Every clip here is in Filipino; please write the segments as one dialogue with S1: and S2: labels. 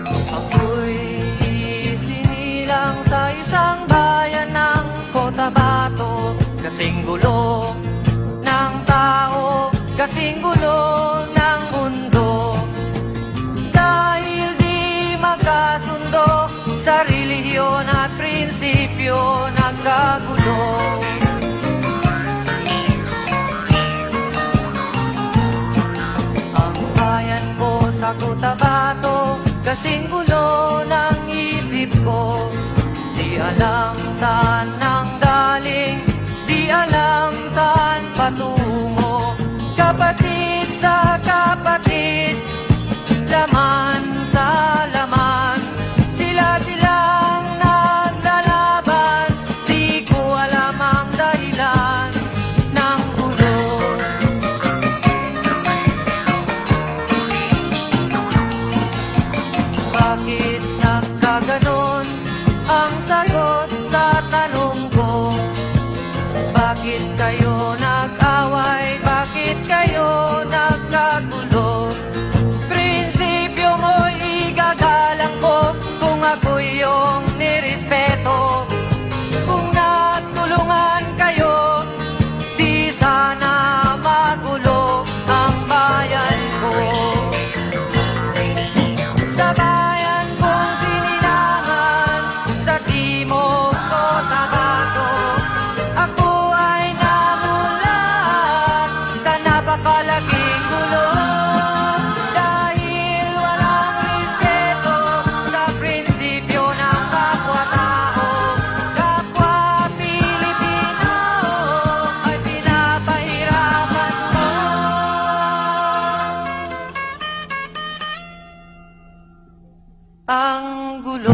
S1: Ako'y isinilang sa isang bayan ng Cotabato. Kasing gulo ng tao, kasing gulo ng mundo. Dahil di magkasundo sa relihiyon at prinsipyo, nagkagulo. Ang bayan ko sa Cotabato, kasing gulo ng isip ko. Di alam saan nang galing, di alam saan patungo. Kapatid sa kapatid, laman sa laman, sila-silang naglalaban. Di ko alam ang dahilan ng gulo. Bakit nagkaganon ang sagot sa tanong ko? Bakit kayo nag-away? Bakit kayo nagkagulo? Prinsipyo mo'y igagalang ko kung ako'y iyong nirespeto. Kung nagtulungan kayo, di sana magulo ang bayan ko. Sa bayan kong sinilangan, sa Timog Cotabato, ako ay namulat sa napakalaking gulo. Dahil walang respeto sa prinsipyo ng kapwa-tao, kapwa Pilipino ay pinapahirapan mo. Ang gulo.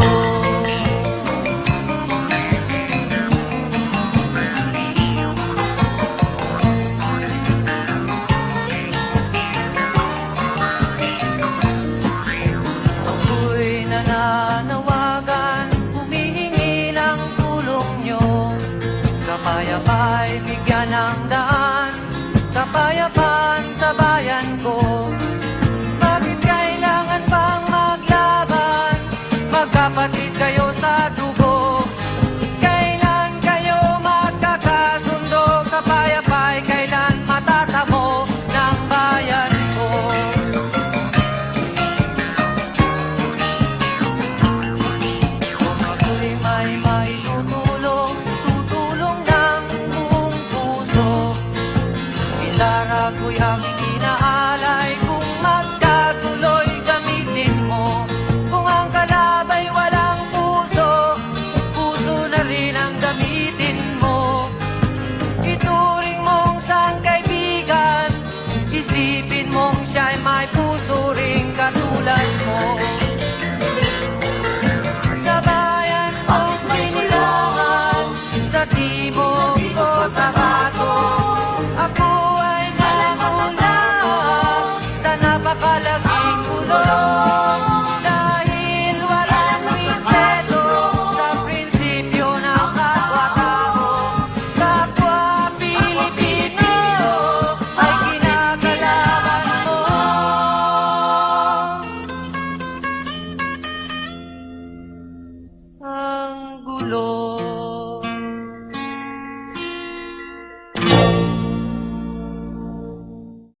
S1: Ako'y nananawagan, humihingi ng tulong nyo. Kapayapa'y bigyan ng daan, kapayapaan sa bayan ko. Bakit kailangan pang maglaban? Magkapatid kayo sa dugo. Kailan kayo magkakasundo? Kapayapa'y kailan matatamo ng bayan ko? Kung ako'y may maitutulong, tutulong ng buong puso. Gitara ko'y aking inaalay, kung magkatuloy gamitin mo. Kung ang kalabay walang puso, puso na rin ang gamitin mo. Ituring mong sang kaibigan, isipin mong siya'y may puso ring katulad mo. Sa bayan kong sinilangan, sa Timog Cotabato, ako ay namulat sa napakalaking gulo. Dahil walang respeto sa prinsipyo ng kapwa-tao, kapwa Pilipino ay kinakalaban mo. Ang gulo.